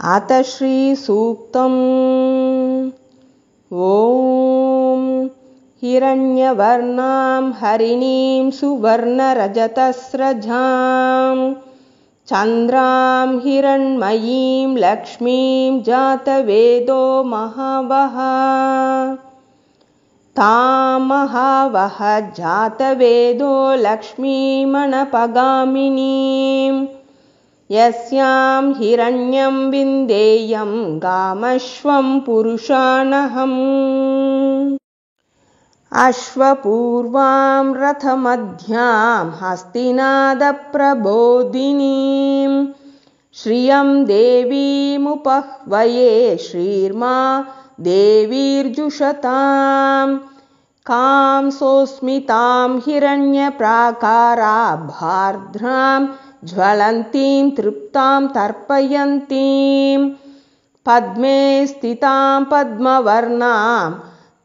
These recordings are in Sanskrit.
अथ श्रीसूक्तम्। ॐ हिरण्यवर्णां हरिणीं सुवर्णरजतस्रजां चन्द्रां हिरण्मयीं लक्ष्मीं जातवेदो महावः। तां महावः जातवेदो लक्ष्मीमणपगामिनीं यस्यां हिरण्यं विन्देयं गामश्वं पुरुषानहम्। अश्वपूर्वां रथमध्यां हस्तिनादप्रबोधिनीं श्रियं देवीमुपह्वये श्रीर्मा देवीर्जुषतां। कां सोऽस्मितां हिरण्यप्राकाराभार्द्रां ज्वलन्तीं तृप्तां तर्पयन्तीं पद्मे स्थितां पद्मवर्णां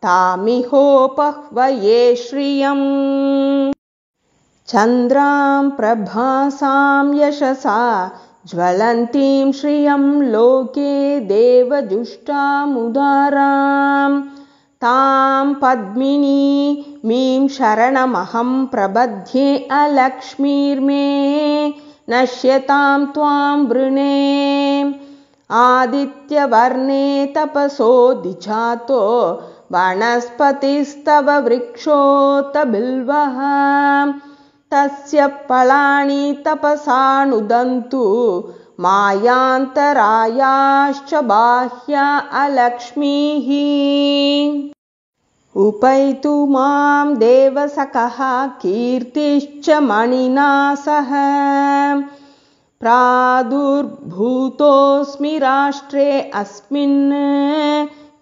तामिहोपह्वये श्रियम्। चन्द्रां प्रभासां यशसा ज्वलन्तीं श्रियं लोके देवजुष्टामुदारां तां पद्मिनीमीं शरणमहं प्रबध्ये अलक्ष्मीर्मे नश्यतां त्वां वृणे। आदित्यवर्णे तपसो दिजातो वनस्पतिस्तव वृक्षोत बिल्वः तस्य फलानि तपसा नुदन्तु मायान्तरायाश्च बाह्या अलक्ष्मीः। उपैतु मां देवसखः कीर्तिश्च मणिना सह प्रादुर्भूतोऽस्मि राष्ट्रे अस्मिन्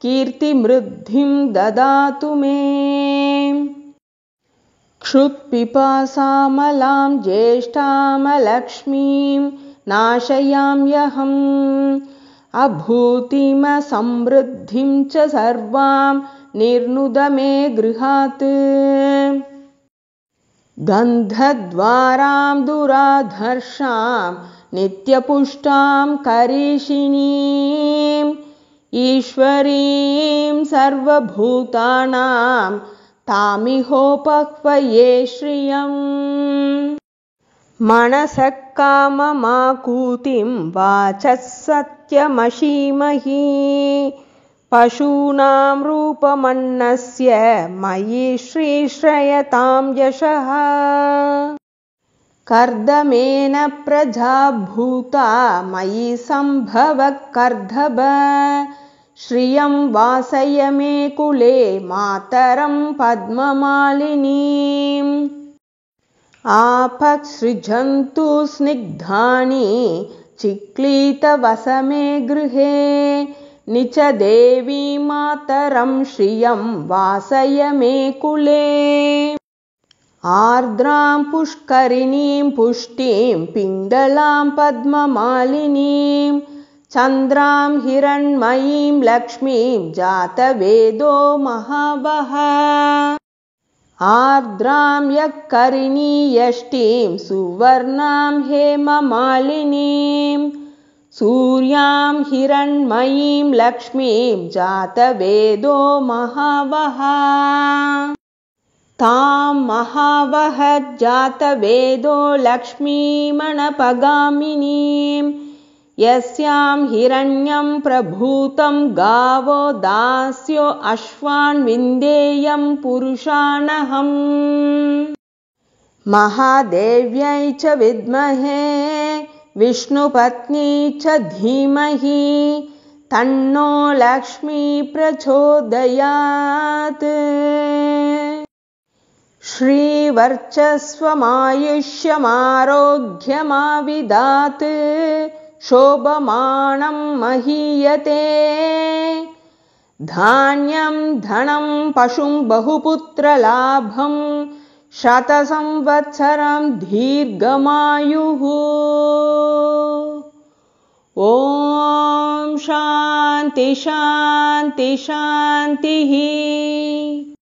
कीर्तिमृद्धिं ददातु मे। क्षुत्पिपासामलां ज्येष्ठामलक्ष्मीं नाशयाम्यहम् अभूतिमसमृद्धिं च सर्वां निर्नुद मे गृहात्। गन्धद्वारां दुराधर्षां नित्यपुष्टां करीषिणीं ईश्वरीं सर्वभूतानां तामिहोपह्वये श्रियम्। मनसः काममाकूतिं वाचः सत्यमशीमहि पशूनां रूपमन्नस्य मयि श्रीश्रयतां यशः। कर्दमेन प्रजा भूता मयि सम्भवः कर्दभ श्रियं वासय मे कुले मातरं पद्ममालिनीम्। आपसृजन्तु स्निग्धानि चिक्लीतवसमे गृहे निच देवी मातरं श्रियं वासय मे कुले। आर्द्रां पुष्करिणीं पुष्टिं पिङ्गलां पद्ममालिनीं चन्द्रां हिरण्मयीं लक्ष्मीं जातवेदो महावः। आर्द्रां यक्करिणी यष्टिं सुवर्णां हेममालिनीं सूर्यां हिरण्मयीं लक्ष्मीं जातवेदो महावः। तां महावः जातवेदो लक्ष्मीमणपगामिनीं यस्यां हिरण्यं प्रभूतं गावो दास्यो अश्वान् विन्देयं पुरुषानहम्। महादेव्यै च विद्महे विष्णुपत्नी च धीमहि तन्नो लक्ष्मी प्रचोदयात्। श्रीवर्चस्वमायुष्यमारोग्यमाविदात् शोभमानं महीयते धान्यं धनं पशुं बहुपुत्रलाभं शतसंवत्सरं दीर्घमायुः। ॐ शान्ति शान्ति शान्तिः।